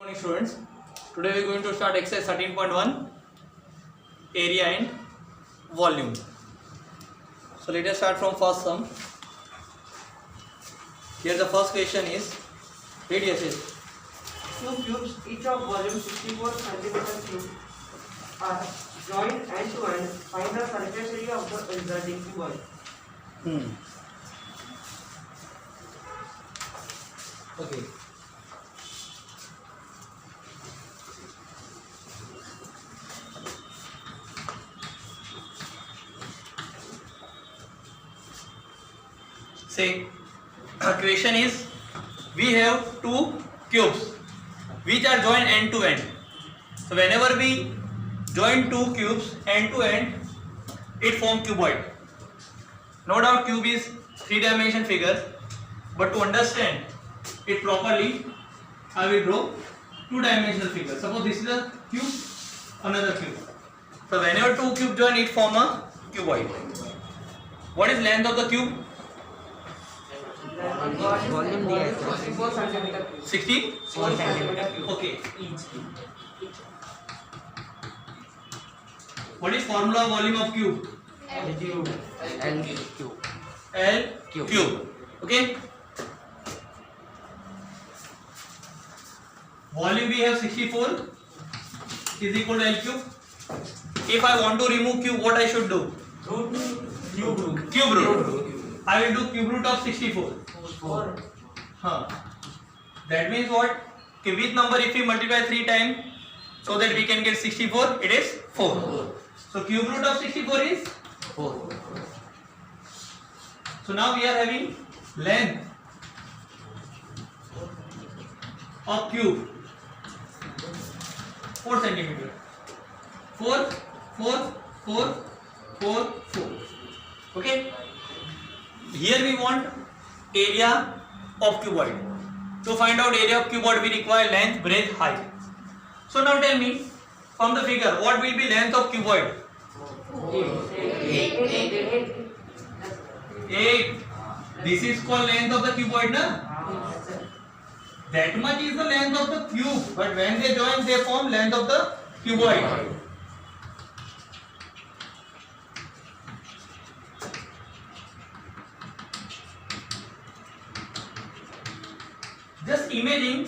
Morning students, today we are going to start exercise 13.1 area and volume. So let us start from first sum. Here the first question is, read yes. Two cubes, each of volume 64 centimeter cube, are joined end to end. Find the surface area of the resulting cuboid. Okay. Say, question is, we have two cubes which are joined end to end. So whenever we join two cubes end to end, it forms cuboid. No doubt cube is three-dimensional figure, but to understand it properly, I will draw two-dimensional figure. Suppose this is a cube, another cube. So whenever two cubes join, it form a cuboid. What is length of the cube? Volume 64 centimeter cube. 64 centimeter cube. Okay. What is formula of volume of cube? L cube. L cube. Okay. Volume we have 64 is equal to L cube. If I want to remove cube, what I should do? Cube root. I will do cube root of 64. 4. That means what? With number if we multiply 3 times, so that we can get 64, it is 4. So cube root of 64 is 4. So now we are having length of cube 4 centimeter. 4, 4, 4, 4, 4. Okay. Here we want area of cuboid. To find out area of cuboid, we require length, breadth, height. So now tell me, from the figure, what will be length of cuboid? 8. This is called length of the cuboid, na? That much is the length of the cube, but when they join, they form length of the cuboid. Just imagine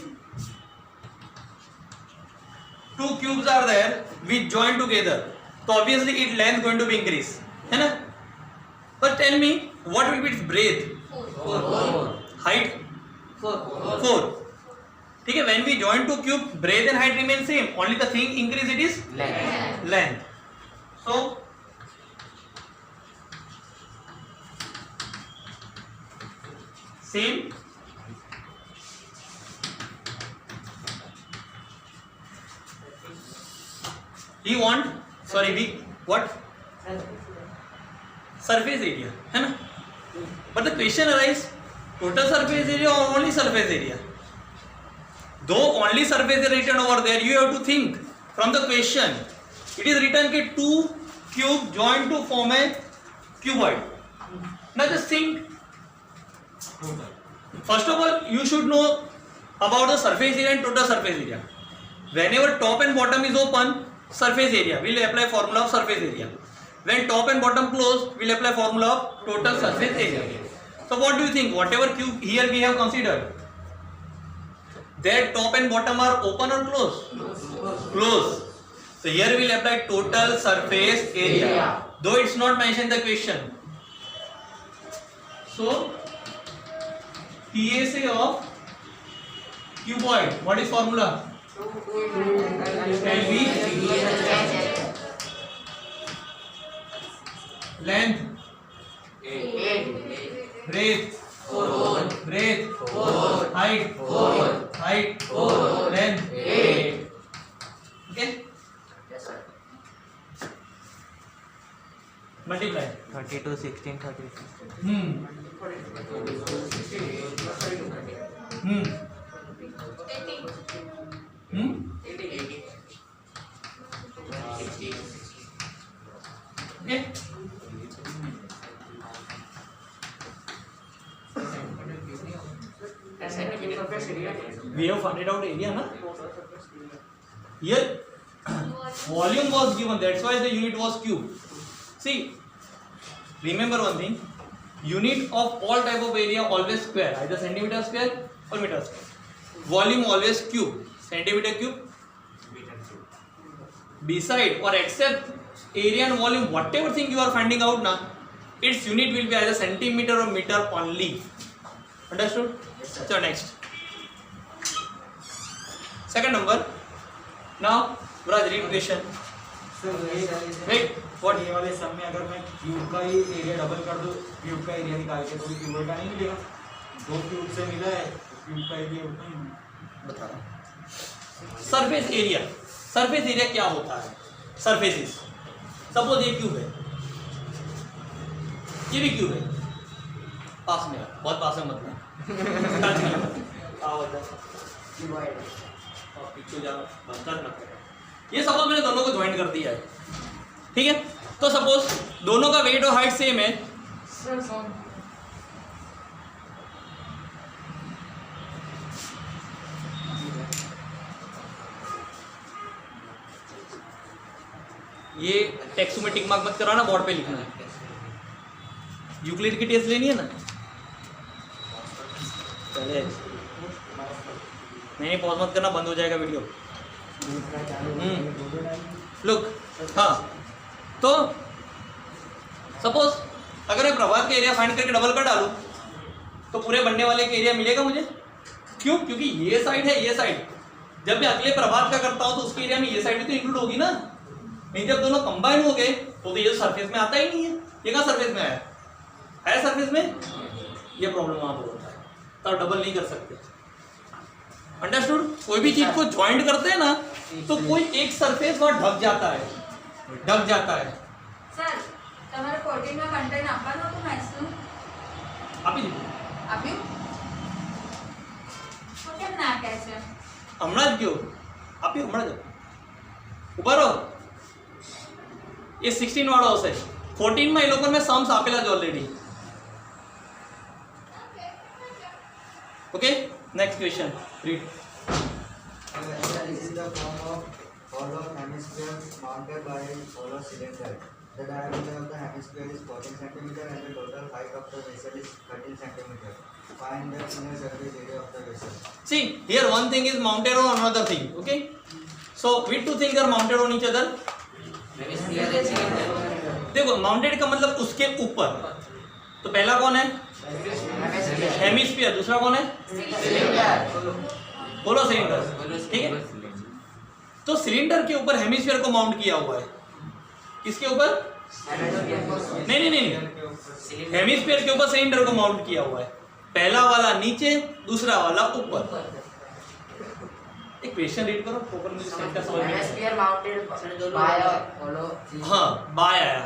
two cubes are there which join together. So obviously its length going to be increased. है ना? But tell me what will be its breadth? 4. Height? 4. ठीक है? When we join two cubes, breadth and height remain same. Only the thing increase it is length. So same. We want, what? Surface area, है ना? But the question arises, total surface area or only surface area? Though only surface area written over there, you have to think from the question. It is written that two cubes joined to form a cuboid. Now just think. First of all, you should know about the surface area and total surface area. Whenever top and bottom is open, surface area, we will apply formula of surface area. When top and bottom closed, we will apply formula of total surface area. So what do you think? Whatever cube here we have considered, their top and bottom are open or closed? Closed. So here we will apply total surface area. Though it's not mentioned in the question. So PSA of cuboid, what is formula? LB length, breadth, height, length, okay? Yes, sir. Multiply. 32, 16, 36. Okay. surface area. We have found it out area, na? Here volume was given, that's why the unit was cube. See, remember one thing, unit of all type of area always square, either centimeter square or meter square. Volume always cube, centimeter cube. Beside or except area and volume, whatever thing you are finding out now, its unit will be either centimeter or meter only. Understood? Yes, sir. So next, second number. Now Raj, read question. Sir Wait, what? ये वाले सब में अगर मैं cube का ही area double कर दूं, cube का एरिया निकाल के, तो क्यूब का नहीं मिलेगा। दो क्यूब से मिला है, क्यूब का एरिया उतना ही मिला। बता रहा हूँ। सरफेस एरिया, सरफेस एरिया क्या होता है? सरफेसिस, सपोज ये क्यूब है, ये भी क्यूब है, पास में है, बहुत पास में मत है, टच नहीं होता। आओ इधर। और पीछे जाओ, बस टच मत करो। ये सपोज मैंने दोनों को ज्वाइन कर दिया है, ठीक है? तो सपोज दोनों का वेट और हाइट सेम है, ये टेक्स्ट में टिक मार्क मत कराना, बोर्ड पे लिखना है। यूक्लिड की टेस्ट लेनी है ना? चले नहीं, पॉज मत करना, बंद हो जाएगा वीडियो। लुक, हाँ, तो सपोज अगर मैं प्रभात का एरिया फाइंड करके डबल कर डालूं तो पूरे बनने वाले का एरिया मिलेगा मुझे। क्यों? क्योंकि ये साइड है, ये साइड, जब मैं अगले प्रभात का करता हूं तो उसके एरिया में ये साइड भी तो इंक्लूड होगी ना। नहीं, जब दोनों कंबाइन हो गए तो ये सरफेस में आता ही नहीं है। ये कहाँ सरफेस में आया है? सरफेस में। ये प्रॉब्लम वहां पर होता है, तो डबल नहीं कर सकते। अंडरस्टूड? कोई भी चीज को ज्वाइंट करते हैं ना, तो कोई एक सरफेस वहां ढक जाता है, ढक जाता है। સર તમારે 14 માં કન્ટેન્ટ આપવાનું હતું મેથ્સનું આપી દીધું, આપ્યું તો કેમ ના કહે છે હમણાં જ ગયો, આપ્યું હમણાં જ। ઉભા રહો, એ 16 વાળો હશે, 14 માં એ લોકો મેં सम्स આપેલા જ already. Okay, next question, read. This is the form of hollow hemisphere mounted by a hollow cylinder. The diameter of the hemisphere is 14 cm and the total height of the vessel is 13 cm. Find the inner surface area of the vessel. See, here one thing is mounted on another thing, okay? So, which two things are mounted on each other? देखो, mounted का मतलब उसके ऊपर। तो पहला कौन है? Hemisphere. दूसरा कौन है? होलो सिलेंडर, ठीक है? तो सिलेंडर के ऊपर हेमिस्फीयर को माउंट किया हुआ है। किसके ऊपर? नहीं नहीं नहीं, हेमिस्फीयर के ऊपर सिलेंडर को माउंट किया हुआ है। पहला वाला नीचे, दूसरा वाला ऊपर। एक क्वेश्चन रीड करो, प्रॉपर मुझे सेंटेंस समझ में नहीं हेमिस्फीयर माउंटेड बाय होलो। आया। हाँ, बाय आया।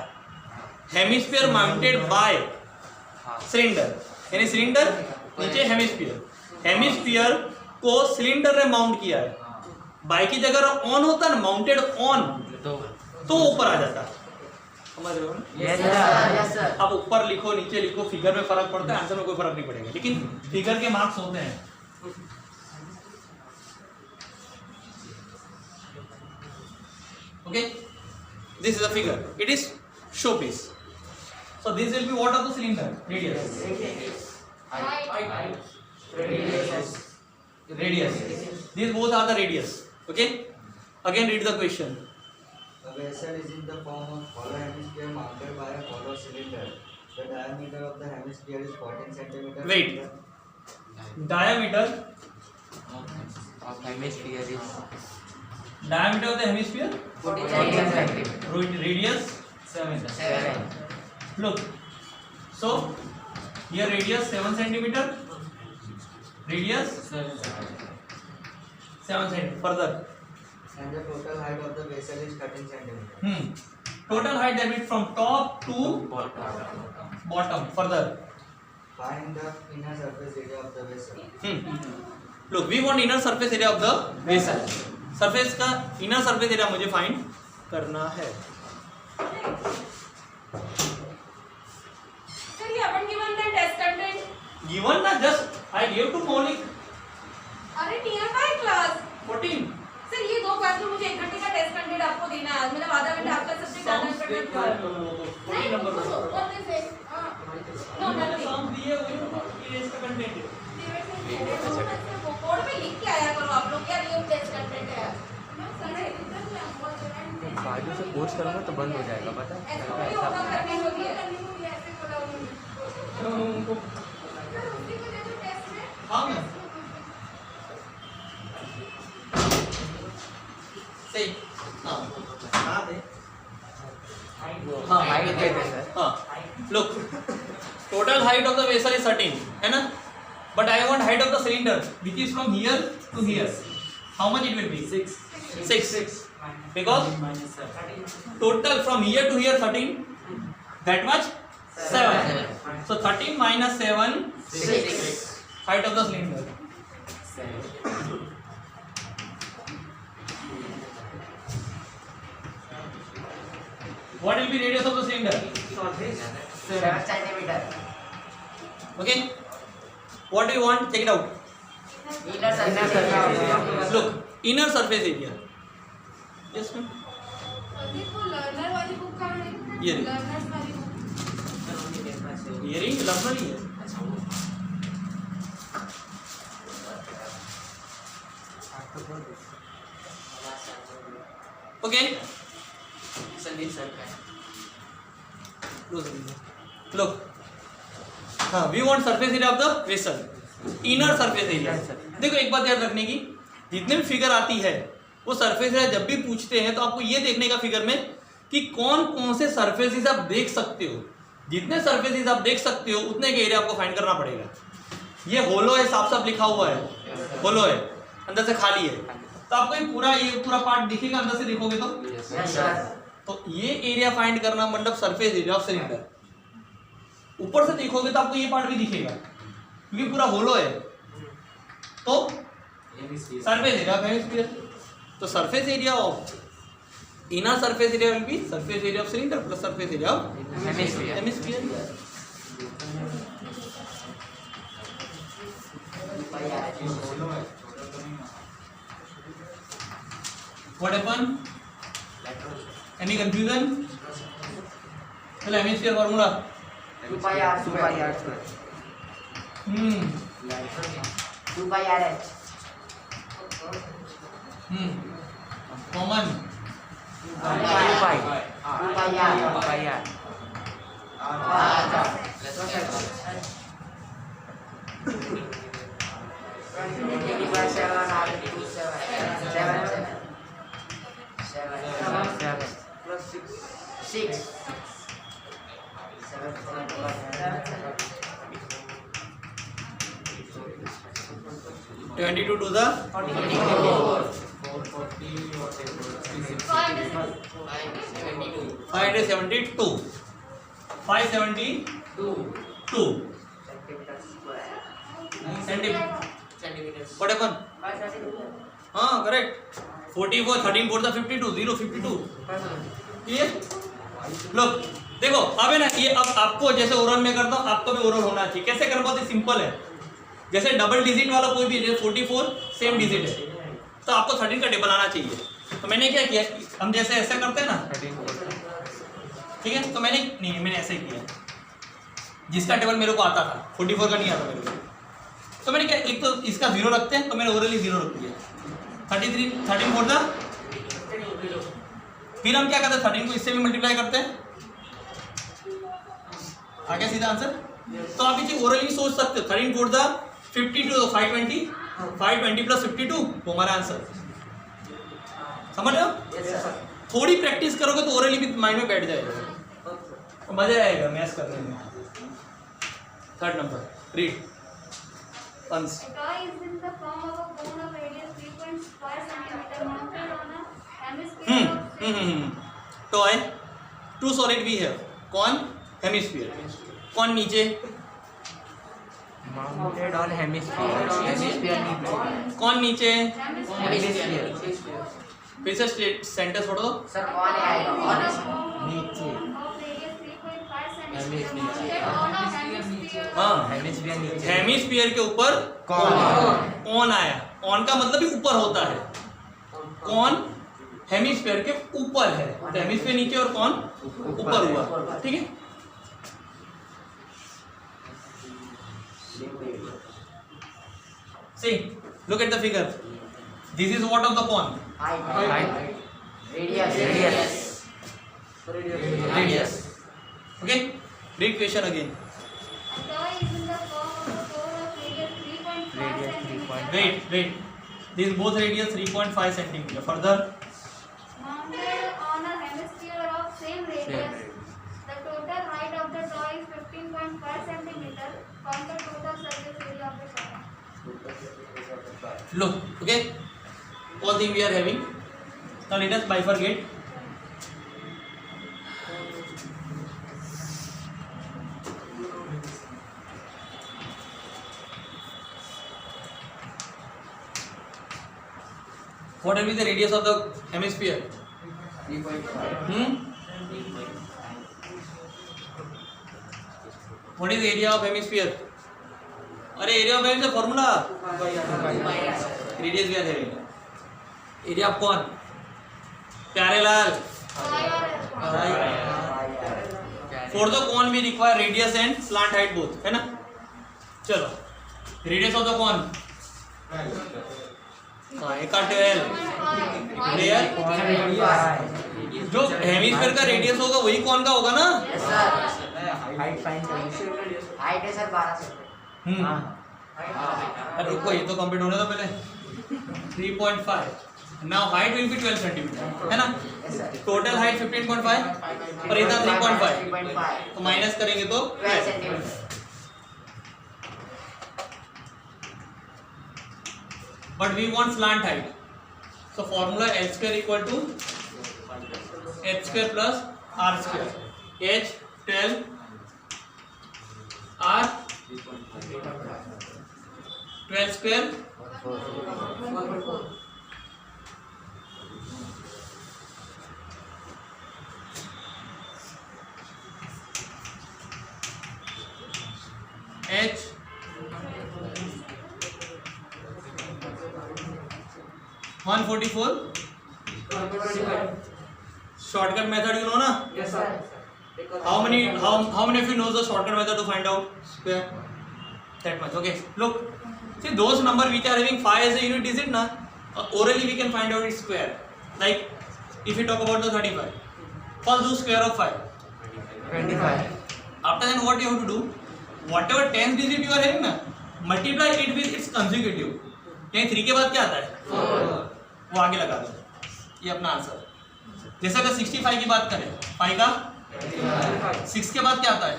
हेमिस्फीयर माउंटेड बाय सिलेंडर, यानी सिलेंडर नीचे हेमिस्फीयर, हेमिस्फीयर को सिलेंडर ने माउंट किया है। बाय की जगह ऑन होता है ना, माउंटेड ऑन, तो ऊपर आ जाता है। समझ रहे हो ना? Yes sir. अब ऊपर लिखो, नीचे लिखो, फिगर में फर्क पड़ता है, आंसर में कोई फर्क नहीं पड़ेगा, लेकिन फिगर के मार्क्स होते हैं। Okay, this is a figure, it is showpiece. So this will be what of the cylinder? Radius. Radius. These both are the radius. Okay, again read the question. The vessel is in the form of hollow hemisphere mounted by a hollow cylinder. The diameter of the hemisphere is 14 cm. Wait. Diameter Of hemisphere is diameter of the hemisphere, 14 cm. radius 7. look, so here radius 7 centimeter, radius 7 cm, further And the total height of the vessel is 13 cm. total height, that means from top to bottom, further Find the inner surface area of the vessel. look, we want inner surface area of the vessel, surface का inner surface area मुझे find करना है। Sir ये अपन given the test content given ना, just I give to Moulik अरे nearby class 14 नहीं number what they say no nothing some दिए वही इरेज का कंटेंट है। बोर्ड में लिख के आया करो आप लोग यार ये टेस्ट कंटेंट है यार बाजू से कोच करूँगा तो बंद हो जाएगा पता है ऐसे थोड़ी होगा करनी होगी ऐसे बोला उन्होंने उनको सर उसी को दे दो टेस्ट में हाँ मैम सही हाँ हाँ हाइट दे दे सर हाँ look total height of the vessel is 13 है ना but I want height of the cylinder which is from here to here how much it will be 6 because total from here to here 13 that much 7 so 13 minus 7 height of the cylinder what will be radius of the cylinder 7 centimeter okay what do you want check it out inner surface look inner surface area yes ma'am देखो learner वाली book कहाँ है ये रही। Learners वाली book ये रही learner ही है okay संदीप सर का look हाँ we want surface area of the vessel inner surface area देखो एक बात याद रखने की जितने भी फिगर आती है वो सरफेस एरिया जब भी पूछते हैं तो आपको ये देखने का फिगर में कि कौन कौन से सरफेसेस आप देख सकते हो जितने सरफेसेस आप देख सकते हो उतने के एरिया आपको फाइंड करना पड़ेगा ये होलो है साफ साफ लिखा हुआ है होलो है अंदर से खाली है तो आपको ये पूरा पार्ट दिखेगा अंदर से देखोगे तो तो ये एरिया फाइंड करना मतलब सरफेस एरिया ऑफ सिलेंडर ऊपर से देखोगे तो आपको ये पार्ट भी दिखेगा क्योंकि पूरा होलो है तो सरफेस एरिया ऑफ हेमिस्फीयर तो surface area of inner surface area will be surface area of cylinder plus surface area of hemisphere what happen any confusion चलो hemisphere formula 2 pi r square 2 pi r h common 2 pi r Six. 22 to the 572 572 centimeters what happened हाँ correct 44 13 4 52 0 52 clear लोग देखो अब है ना ये अब आपको जैसे ओरल में करता हूँ आपको भी ओरल होना चाहिए कैसे करना बहुत ही सिंपल है जैसे डबल डिजिट वाला कोई भी जैसे 44 सेम डिजिट है तो आपको 13 का टेबल आना चाहिए तो मैंने क्या किया हम जैसे ऐसे करते हैं ना ठीक है तो मैंने ऐसे किया जिसका टेबल मेरे को आता था 44 का नहीं आता मेरे को तो मैंने क्या एक तो इसका 0 रखते हैं तो मैंने ओरली 0 रख दिया 13 4 था फिर हम क्या करते हैं 13 को इससे भी मल्टीप्लाई करते हैं आ गया सीधा आंसर तो आप इसे ओरली सोच सकते हो 13 4 था 52 तो 520 प्लस 52 वो हमारा आंसर समझ रहे हो थोड़ी प्रैक्टिस करोगे तो ओरली भी माइंड में बैठ जाएगा तो मजा आएगा मैथ्स करने में थर्ड नंबर रीड अंश A toy is in the form of a cone of radius 3.5 centimeter mounted on a hemisphere of toy to solid we have कौन हेमिस्फीयर कौन नीचे mounted on hemisphere कौन नीचे hemisphere फिर से सेंटेंस पढ़ो तो सर कौन आएगा of नीचे radius 3.5 centimeter mounted on a hemisphere हाँ हेमिस्फीयर नीचे हेमिस्फीयर के ऊपर कौन कौन आया ऑन का मतलब भी ऊपर होता है कौन हेमिस्फीयर के ऊपर है, तो हेमिस्फीयर नीचे और कौन ऊपर हुआ, ठीक है। See, look at the figure. This is what of the cone? Height. Radius. Radius. Okay. Read question again. A toy is in the form of a core of radius 3.5 centimeter. Wait. These both radius 3.5 centimeter. Further, Mounted on a hemisphere of same radius. The total height of the toy is 15.5 centimeter. Count the total surface area of the toy. look. Okay. All thing we are having. Now let us bifurcate. What will be the radius of the hemisphere? 3.5. What is the area of hemisphere? अरे area of hemisphere formula. Radius we are having. Area of cone. प्यारे लाल. For the cone we require radius and slant height both, है ना? चलो. Radius of the cone. हाँ, एक का 12. Clear? जो hemisphere का रेडियस होगा वही कौन का होगा ना? Yes sir. Height find करिए. Height है सर 12 से. हाँ. अरे रुको, ये तो कंप्लीट होने दो पहले. 3.5. Now height will be 12 centimeter, है ना? Yes sir. टोटल हाइट 15.5 और इतना 3.5. 3.5. तो माइनस करेंगे तो 12 centimetre. But we want slant height. So formula L square equal to h square plus r square. H 12 r 12 square h 144. Shortcut method you know na? Yes, sir. How many of you knows the shortcut method to find out square? That much. Okay. Look. See those number which are having 5 as a unit digit na, orally we can find out its square. Like if you talk about the 35. First do square of 5. 25. After then what you have to do? Whatever 10th digit you are having na, multiply it with its consecutive. यहाँ 3 के बाद क्या आता है? वो आगे लगा दो. ये अपना आंसर. जैसे अगर 65 की बात करें, 5 का 6 के बाद क्या आता है?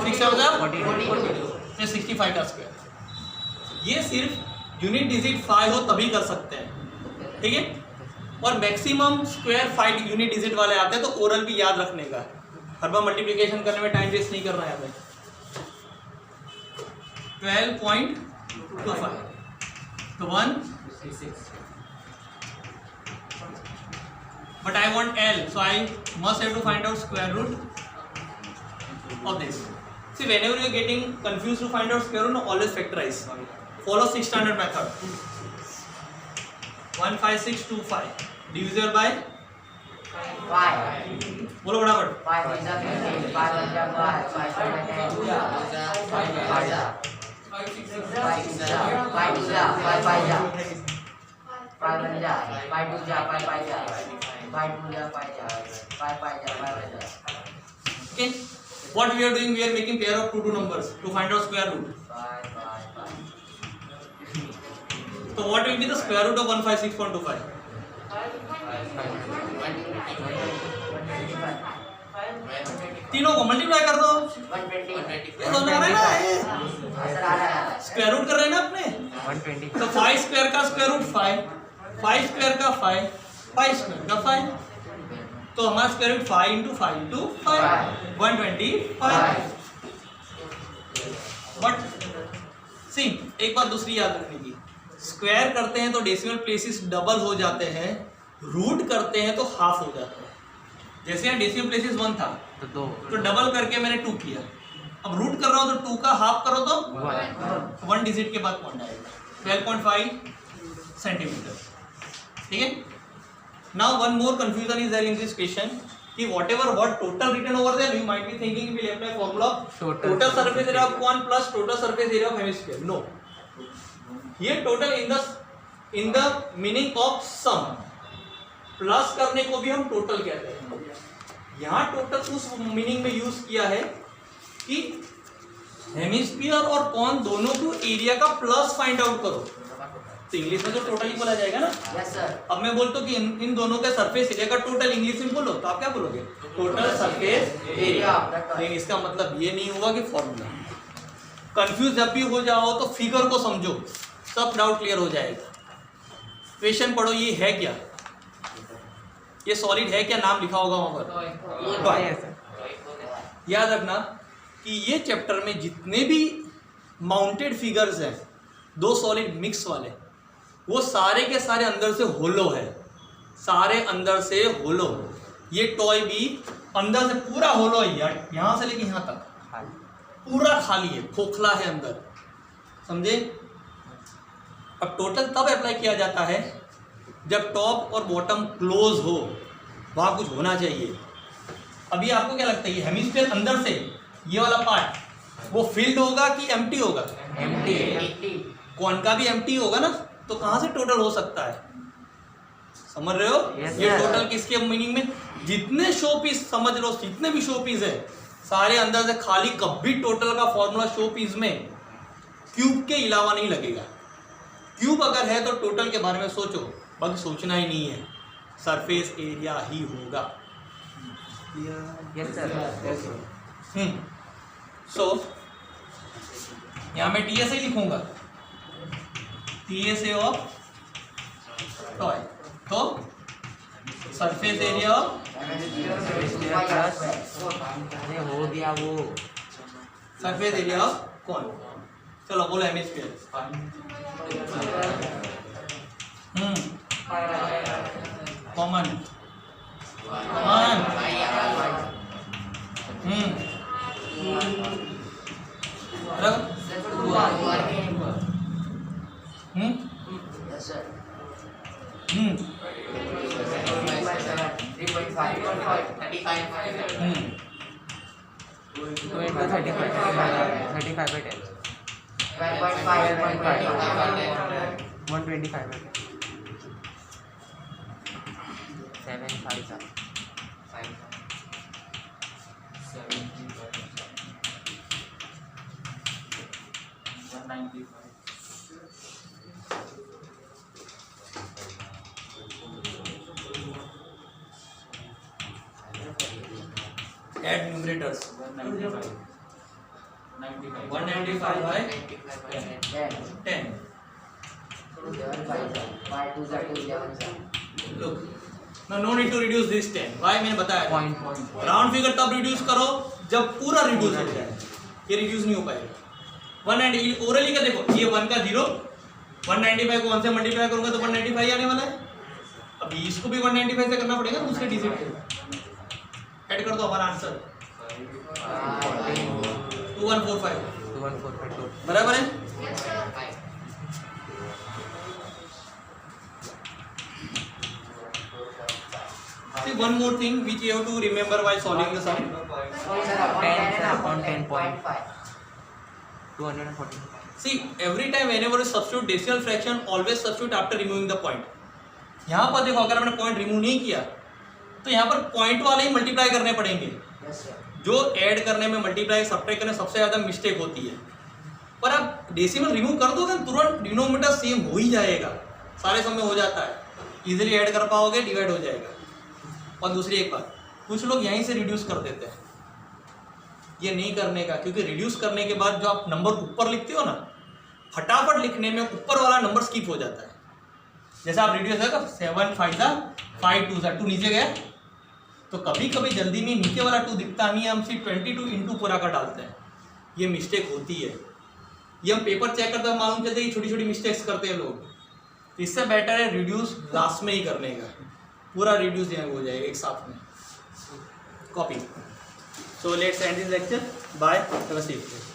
6 का मतलब 40. 65 का स्क्वायर. ये सिर्फ यूनिट डिजिट 5 हो तभी कर सकते हैं, ठीक है? और मैक्सिमम स्क्वायर 5 यूनिट डिजिट वाले आते हैं, तो ओरल भी याद रखने का. हर बार मल्टीप्लिकेशन करने में टाइम वेस्ट नहीं करना है हमें. 12.25 तो 1. But I want L, so I must have to find out square root of this. See, whenever you are getting confused to find out square root, always factorize. Follow 6th standard method. 15625 divisible by 5. बोलो फटाफट. 5 is a 15. 5 is a 5. 5 is a 10. 5 is a 5 is a 5 is a 5 is a 5 5 is a 5 is a 5 is a 5 5 is a 5 is a 5 is a 5 5 is a 5 is a. Okay. What we are doing? We are making pair of two numbers to find out square root. 5 5 5. So what will be the square root of 156.25? तीनों को multiply कर दो. 120. ये समझ आ रहा है ना? Sir आ रहा है. स्क्वायर रूट कर रहे हैं ना अपने. 120. तो 5 स्क्वायर का स्क्वायर रूट 5, 5 स्क्वायर का 5, 5 स्क्वायर का 5. तो हमारा square root 5 into 5 into 5 125. But see एक बात दूसरी याद रखने की, स्क्वायर करते हैं तो डेसिमल प्लेसेस डबल हो जाते हैं, रूट करते हैं तो हाफ हो जाता है. जैसे यहाँ डेसिमल प्लेसेस 1 था तो डबल करके मैंने 2 किया. अब रूट कर रहा हूँ तो 2 का हाफ करो तो 1 डिजिट के बाद पॉइंट आएगा. 12.5 सेंटीमीटर. ठीक है. Now one more confusion is there in this question. कि whatever what total written over there, you might be thinking we will apply formula total surface area of cone plus total surface area of hemisphere. No. ये total in the meaning of sum. Plus करने को भी हम total कहते हैं. यहाँ total उस meaning में यूज किया है कि हेमिस्फीयर और कॉन दोनों को एरिया का प्लस फाइंड आउट करो. तो इंग्लिश में तो टोटल ही बोला जाएगा ना. Yes sir. अब मैं बोलता हूँ कि इन दोनों का सरफेस एरिया का टोटल इंग्लिश में बोलो तो आप क्या बोलोगे? Total surface area. लेकिन इसका मतलब ये नहीं होगा कि फॉर्मूला. कंफ्यूज जब भी हो जाओ तो फिगर को समझो, सब डाउट क्लियर हो जाएगा. क्वेश्चन पढ़ो, ये है क्या, ये सॉलिड है क्या, नाम लिखा होगा वहां पर. याद रखना कि ये चैप्टर में जितने भी माउंटेड फिगर्स हैं, दो सॉलिड मिक्स वाले, वो सारे के सारे अंदर से होलो है. सारे अंदर से होलो. ये टॉय भी अंदर से पूरा होलो है यार, यहाँ से लेके यहाँ तक पूरा खाली है, खोखला है अंदर. समझे? अब टोटल तब अप्लाई किया जाता है जब टॉप और बॉटम क्लोज हो, वहाँ कुछ होना चाहिए. अभी आपको क्या लगता है, ये हेमिस्फीयर अंदर से ये वाला पार्ट वो फिल्ड होगा कि एम्प्टी होगा? एम्प्टी. कौन का भी एम्प्टी होगा ना, तो कहाँ से टोटल हो सकता है? समझ रहे हो? Yes, ये sir. टोटल किसके मीनिंग में, जितने शो पीस समझ लो, जितने भी शो पीस है सारे अंदर से खाली. कभी टोटल का फॉर्मूला शो पीस में क्यूब के अलावा नहीं लगेगा. क्यूब अगर है तो टोटल के बारे में सोचो, बाकी सोचना ही नहीं है, सरफेस एरिया ही होगा. Yes sir. सो यहाँ मैं टी एस ही लिखूंगा, TSA ऑफ टॉय. तो सरफेस एरिया ऑफ, अरे हो गया वो. सरफेस एरिया ऑफ कौन. चलो बोलो hemisphere. Common. Yes sir. 195. Add numerators. 195 by 10. Look. Now no need to reduce this 10. Why मैंने बताया था. राउंड फिगर तब रिड्यूस करो जब पूरा रिड्यूस हो जाए. ये रिड्यूस नहीं हो पाएगा. 190 ओरली का देखो, ये 1 का 0, 195 को 1 से मल्टीप्लाई करूंगा तो 195 आने वाला है. अभी इसको भी 195 से करना पड़ेगा दूसरे डिजिट को. ऐड कर दो हमारा आंसर 2145. बराबर है. See one more thing which you have to remember while solving the sum. 240. See every time whenever you substitute decimal fraction, always substitute after removing the point. यहाँ पर देखो, अगर मैंने पॉइंट रिमूव नहीं किया तो यहाँ पर पॉइंट वाले ही मल्टीप्लाई करने पड़ेंगे. जो ऐड करने में, मल्टीप्लाई सब्ट्रैक्ट करने सबसे ज़्यादा मिस्टेक होती है. पर आप डेसिमल रिमूव कर दोगे तुरंत डिनोमिनेटर सेम हो ही जाएगा. सारे सम में हो जाता है, इजीली ऐड कर पाओगे, डिवाइड हो जाएगा. और दूसरी एक बात, कुछ लोग यहीं से रिड्यूस कर देते हैं. ये नहीं करने का, क्योंकि रिड्यूस करने के बाद जो आप नंबर ऊपर लिखते हो ना, फटाफट लिखने में ऊपर वाला नंबर स्किप हो जाता है. जैसे आप रिड्यूस है 7 5 5 2 2 नीचे गया, तो कभी कभी जल्दी में नीचे वाला 2 दिखता नहीं है, हम सिर्फ 22 इंटू पूरा का डालते हैं. ये मिस्टेक होती है. ये हम पेपर चेक करते हैं, मालूम चलता है कि छोटी छोटी मिस्टेक्स करते हैं लोग. इससे बेटर है रिड्यूस लास्ट में ही करने का. पूरा रिड्यूस यहाँ हो जाएगा एक साथ में. Copy. So let's end this lecture. Bye. Have a safe day.